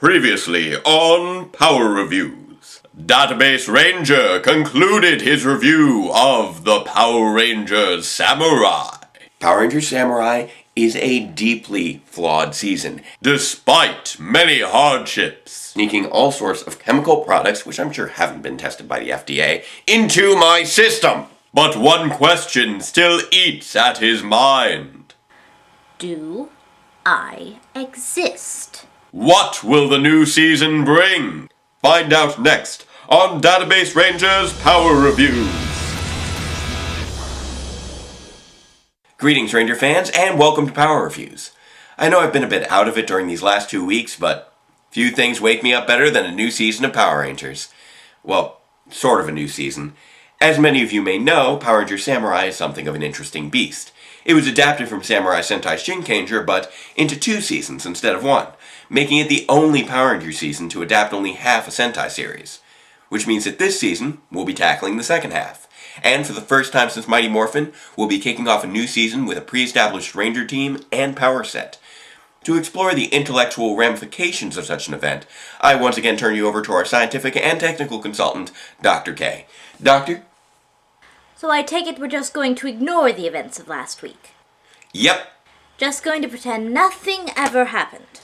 Previously on Power Reviews. Database Ranger concluded his review of the Power Rangers Samurai. Power Rangers Samurai is a deeply flawed season, despite many hardships. Sneaking all sorts of chemical products, which I'm sure haven't been tested by the FDA, into my system. But one question still eats at his mind. Do I exist? What will the new season bring? Find out next on Database Ranger's Power Reviews. Greetings, Ranger fans, and welcome to Power Reviews. I know I've been a bit out of it during these last 2 weeks, but few things wake me up better than a new season of Power Rangers. Well, sort of a new season. As many of you may know, Power Rangers Samurai is something of an interesting beast. It was adapted from Samurai Sentai Shinkenger, but into 2 seasons instead of 1, making it the only Power Rangers season to adapt only half a Sentai series. Which means that this season, we'll be tackling the second half. And for the first time since Mighty Morphin, we'll be kicking off a new season with a pre-established Ranger team and power set. To explore the intellectual ramifications of such an event, I once again turn you over to our scientific and technical consultant, Dr. K. Doctor? So I take it we're just going to ignore the events of last week? Yep. Just going to pretend nothing ever happened?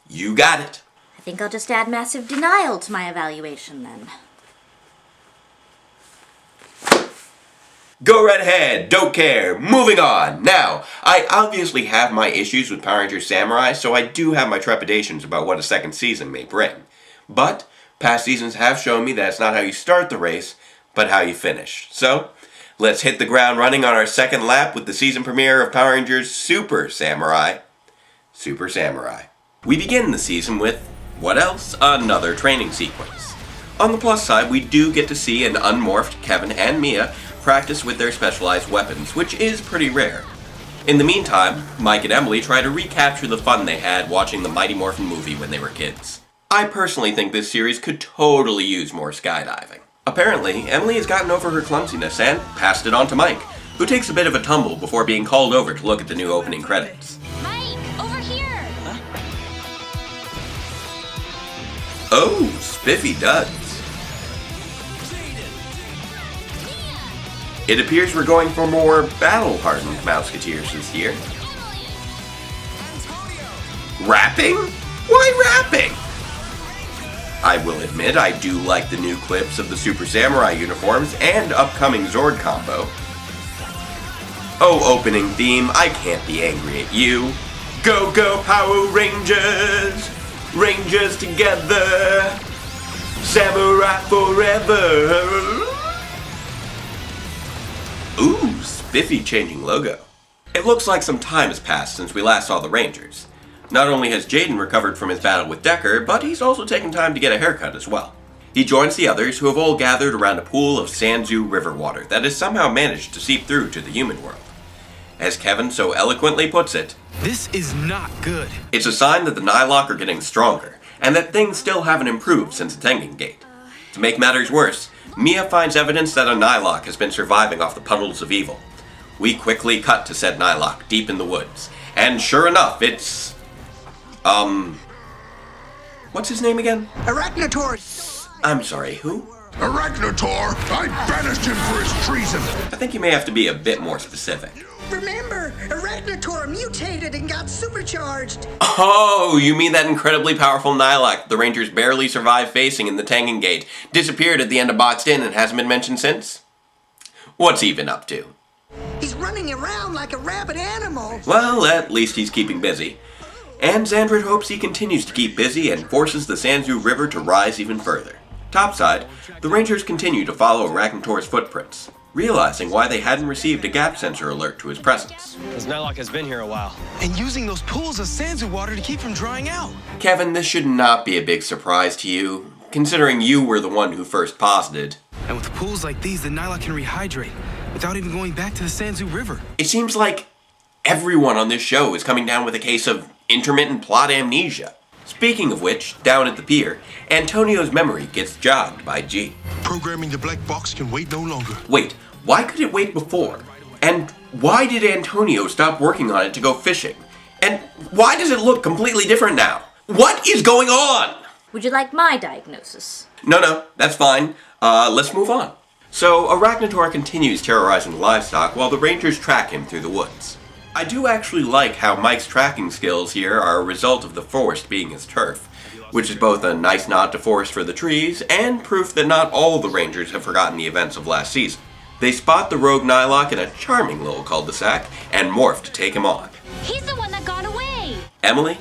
You got it. I think I'll just add massive denial to my evaluation then. Go right ahead, don't care, moving on. Now, I obviously have my issues with Power Rangers Samurai, so I do have my trepidations about what a second season may bring. But past seasons have shown me that it's not how you start the race, but how you finish. So, let's hit the ground running on our second lap with the season premiere of Power Rangers Super Samurai. Super Samurai. We begin the season with, what else? Another training sequence. On the plus side, we do get to see an unmorphed Kevin and Mia practice with their specialized weapons, which is pretty rare. In the meantime, Mike and Emily try to recapture the fun they had watching the Mighty Morphin movie when they were kids. I personally think this series could totally use more skydiving. Apparently, Emily has gotten over her clumsiness and passed it on to Mike, who takes a bit of a tumble before being called over to look at the new opening credits. Mike, over here! Huh? Oh, spiffy duds. It appears we're going for more battle-hardened Mouseketeers this year. Rapping? Why rapping? I will admit I do like the new clips of the Super Samurai uniforms and upcoming Zord combo. Oh, opening theme, I can't be angry at you. Go, go, Power Rangers! Rangers together! Samurai forever! Ooh, spiffy changing logo. It looks like some time has passed since we last saw the Rangers. Not only has Jaden recovered from his battle with Decker, but he's also taken time to get a haircut as well. He joins the others who have all gathered around a pool of Sanzu river water that has somehow managed to seep through to the human world. As Kevin so eloquently puts it, this is not good. It's a sign that the Nylok are getting stronger, and that things still haven't improved since the Tengen Gate. To make matters worse, Mia finds evidence that a Nylok has been surviving off the puddles of evil. We quickly cut to said Nylok deep in the woods, and sure enough, it's... what's his name again? Arachnator! I'm sorry, who? Arachnator! I banished him for his treason! I think you may have to be a bit more specific. Remember, Arachnator mutated and got supercharged! Oh, you mean that incredibly powerful Nylok the Rangers barely survived facing in the Tengen Gate, disappeared at the end of Boxed In and hasn't been mentioned since? What's he been up to? He's running around like a rabid animal! Well, at least he's keeping busy. And Xandrid hopes he continues to keep busy and forces the Sanzu River to rise even further. Topside, the Rangers continue to follow Arachnator's footprints, realizing why they hadn't received a gap sensor alert to his presence. This Nylok has been here a while. And using those pools of Sanzu water to keep from drying out. Kevin, this should not be a big surprise to you, considering you were the one who first posited. And with pools like these, the Nylok can rehydrate without even going back to the Sanzu River. It seems like everyone on this show is coming down with a case of intermittent plot amnesia. Speaking of which, down at the pier, Antonio's memory gets jogged by G. Programming the black box can wait no longer. Wait, why could it wait before? And why did Antonio stop working on it to go fishing? And why does it look completely different now? What is going on? Would you like my diagnosis? No, that's fine. Let's move on. So, Arachnator continues terrorizing livestock while the Rangers track him through the woods. I do actually like how Mike's tracking skills here are a result of the forest being his turf, which is both a nice nod to forest for the trees and proof that not all the Rangers have forgotten the events of last season. They spot the rogue Nylok in a charming little cul-de-sac and morph to take him on. He's the one that got away! Emily,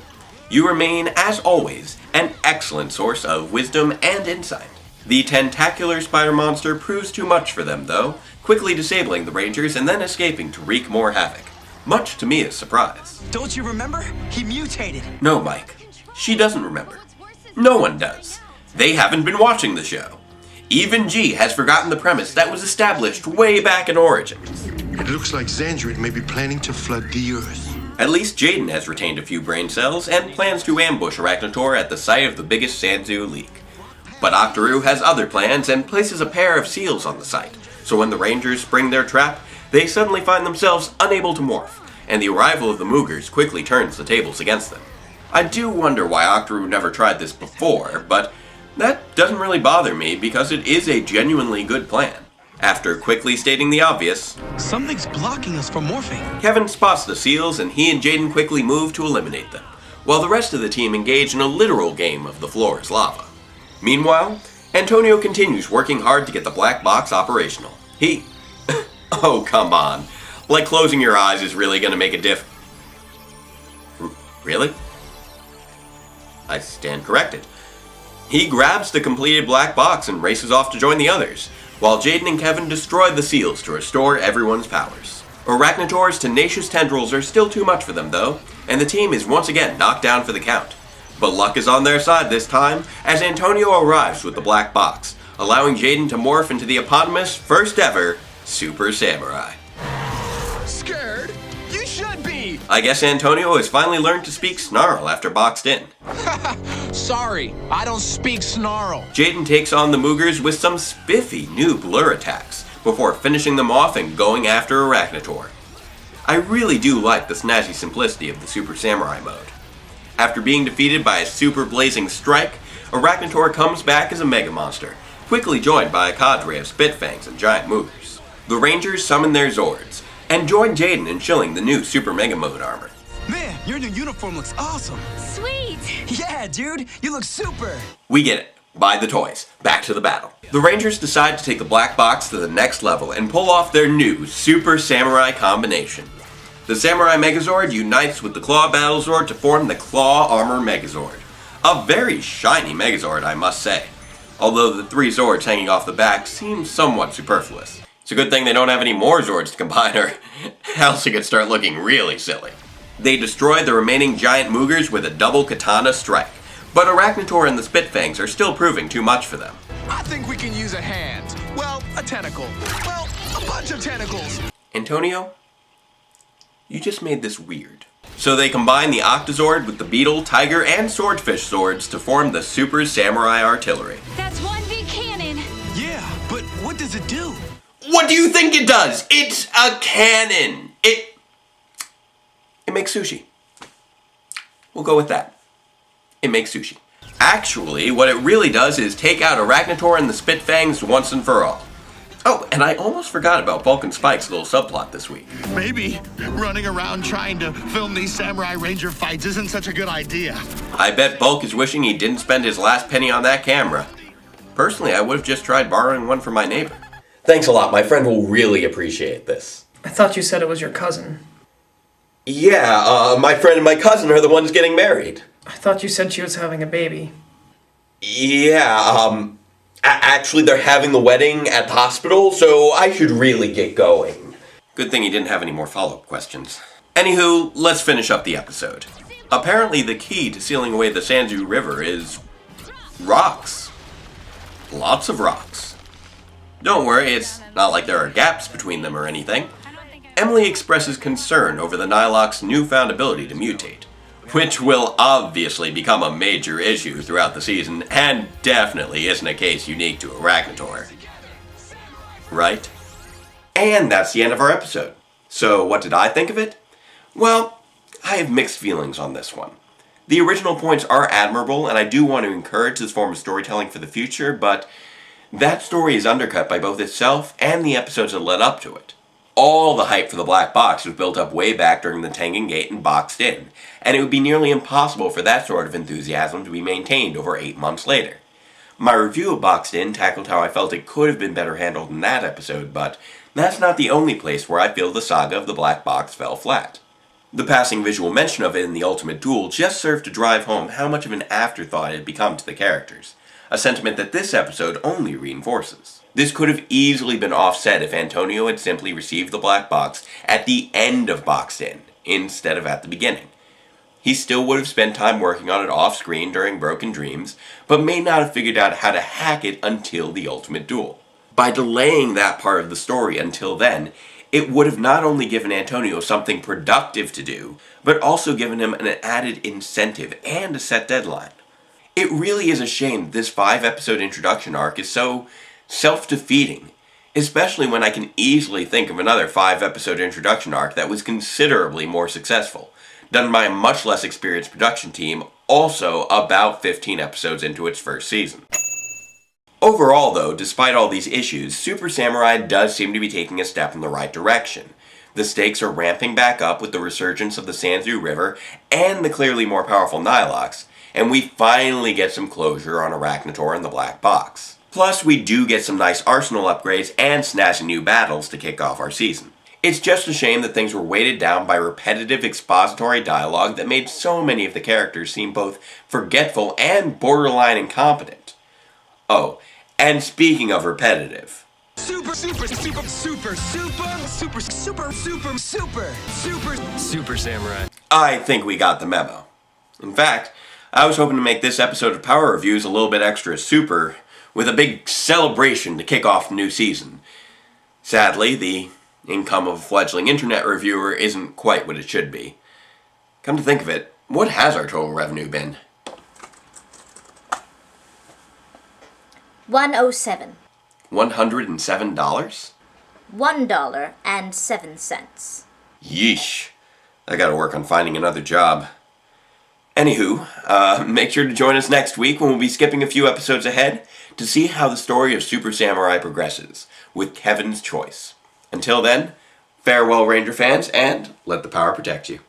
you remain, as always, an excellent source of wisdom and insight. The tentacular spider monster proves too much for them, though, quickly disabling the Rangers and then escaping to wreak more havoc. Much to Mia's surprise. Don't you remember? He mutated. No, Mike. She doesn't remember. No one does. They haven't been watching the show. Even G has forgotten the premise that was established way back in Origins. It looks like Xandrid may be planning to flood the Earth. At least Jaden has retained a few brain cells and plans to ambush Arachnator at the site of the biggest Sanzu leak. But Octoroo has other plans and places a pair of seals on the site, so when the Rangers spring their trap, they suddenly find themselves unable to morph, and the arrival of the Moogers quickly turns the tables against them. I do wonder why Octoroo never tried this before, but that doesn't really bother me because it is a genuinely good plan. After quickly stating the obvious, Something's blocking us from morphing. Kevin spots the seals and he and Jaden quickly move to eliminate them, while the rest of the team engage in a literal game of the floor is lava. Meanwhile, Antonio continues working hard to get the black box operational. He... oh, come on. Like closing your eyes is really gonna make a diff... Really? I stand corrected. He grabs the completed black box and races off to join the others, while Jaden and Kevin destroy the seals to restore everyone's powers. Arachnator's tenacious tendrils are still too much for them though, and the team is once again knocked down for the count. But luck is on their side this time, as Antonio arrives with the black box, allowing Jaden to morph into the eponymous first ever Super Samurai. Scared? You should be! I guess Antonio has finally learned to speak Snarl after boxed in. Sorry, I don't speak snarl. Jaden takes on the Moogers with some spiffy new blur attacks, before finishing them off and going after Arachnator. I really do like the snazzy simplicity of the Super Samurai mode. After being defeated by a super blazing strike, Arachnator comes back as a mega monster, quickly joined by a cadre of Spitfangs and giant Moogers. The Rangers summon their Zords, and join Jaden in chilling the new Super Mega Mode armor. Man, your new uniform looks awesome. Sweet! Yeah, dude, you look super. We get it. Buy the toys. Back to the battle. The Rangers decide to take the black box to the next level and pull off their new Super Samurai combination. The Samurai Megazord unites with the Claw Battlezord to form the Claw Armor Megazord. A very shiny Megazord, I must say. Although the 3 Zords hanging off the back seem somewhat superfluous. It's a good thing they don't have any more Zords to combine, or else it could start looking really silly. They destroy the remaining giant Moogers with a double katana strike, but Arachnator and the Spitfangs are still proving too much for them. I think we can use a hand. Well, a tentacle. Well, a bunch of tentacles. Antonio, you just made this weird. So they combine the Octozord with the Beetle, Tiger, and Swordfish Zords to form the Super Samurai Artillery. That's one big cannon! Yeah, but what does it do? What do you think it does? It's a cannon! It makes sushi. We'll go with that. It makes sushi. Actually, what it really does is take out Arachnator and the Spitfangs once and for all. Oh, and I almost forgot about Bulk and Spike's little subplot this week. Maybe running around trying to film these Samurai Ranger fights isn't such a good idea. I bet Bulk is wishing he didn't spend his last penny on that camera. Personally, I would have just tried borrowing one from my neighbor. Thanks a lot, my friend will really appreciate this. I thought you said it was your cousin. Yeah, my friend and my cousin are the ones getting married. I thought you said she was having a baby. Yeah, actually they're having the wedding at the hospital, so I should really get going. Good thing he didn't have any more follow-up questions. Anywho, let's finish up the episode. Apparently the key to sealing away the Sanzu River is... rocks. Lots of rocks. Don't worry, it's not like there are gaps between them or anything. Emily expresses concern over the Nylok's newfound ability to mutate, which will obviously become a major issue throughout the season, and definitely isn't a case unique to Arachnator. Right? And that's the end of our episode. So what did I think of it? Well, I have mixed feelings on this one. The original points are admirable, and I do want to encourage this form of storytelling for the future, but that story is undercut by both itself and the episodes that led up to it. All the hype for the black box was built up way back during the Tengen Gate and Boxed In, and it would be nearly impossible for that sort of enthusiasm to be maintained over 8 months later. My review of Boxed In tackled how I felt it could have been better handled in that episode, but that's not the only place where I feel the saga of the black box fell flat. The passing visual mention of it in the Ultimate Duel just served to drive home how much of an afterthought it had become to the characters, a sentiment that this episode only reinforces. This could have easily been offset if Antonio had simply received the black box at the end of Boxed In, instead of at the beginning. He still would have spent time working on it off-screen during Broken Dreams, but may not have figured out how to hack it until the Ultimate Duel. By delaying that part of the story until then, it would have not only given Antonio something productive to do, but also given him an added incentive and a set deadline. It really is a shame this 5-episode introduction arc is so self-defeating, especially when I can easily think of another 5-episode introduction arc that was considerably more successful, done by a much less experienced production team, also about 15 episodes into its first season. Overall though, despite all these issues, Super Samurai does seem to be taking a step in the right direction. The stakes are ramping back up with the resurgence of the Sanzu River and the clearly more powerful Nilox, and we finally get some closure on Arachnator and the Black Box. Plus, we do get some nice arsenal upgrades and snazzy new battles to kick off our season. It's just a shame that things were weighted down by repetitive expository dialogue that made so many of the characters seem both forgetful and borderline incompetent. Oh, and speaking of repetitive, Super Samurai. I think we got the memo. In fact, I was hoping to make this episode of Power Reviews a little bit extra super, with a big celebration to kick off the new season. Sadly, the income of a fledgling internet reviewer isn't quite what it should be. Come to think of it, what has our total revenue been? $107. $107? $1.07. Yeesh. I gotta work on finding another job. Anywho, make sure to join us next week when we'll be skipping a few episodes ahead to see how the story of Super Samurai progresses, with Kevin's Choice. Until then, farewell Ranger fans, and let the power protect you.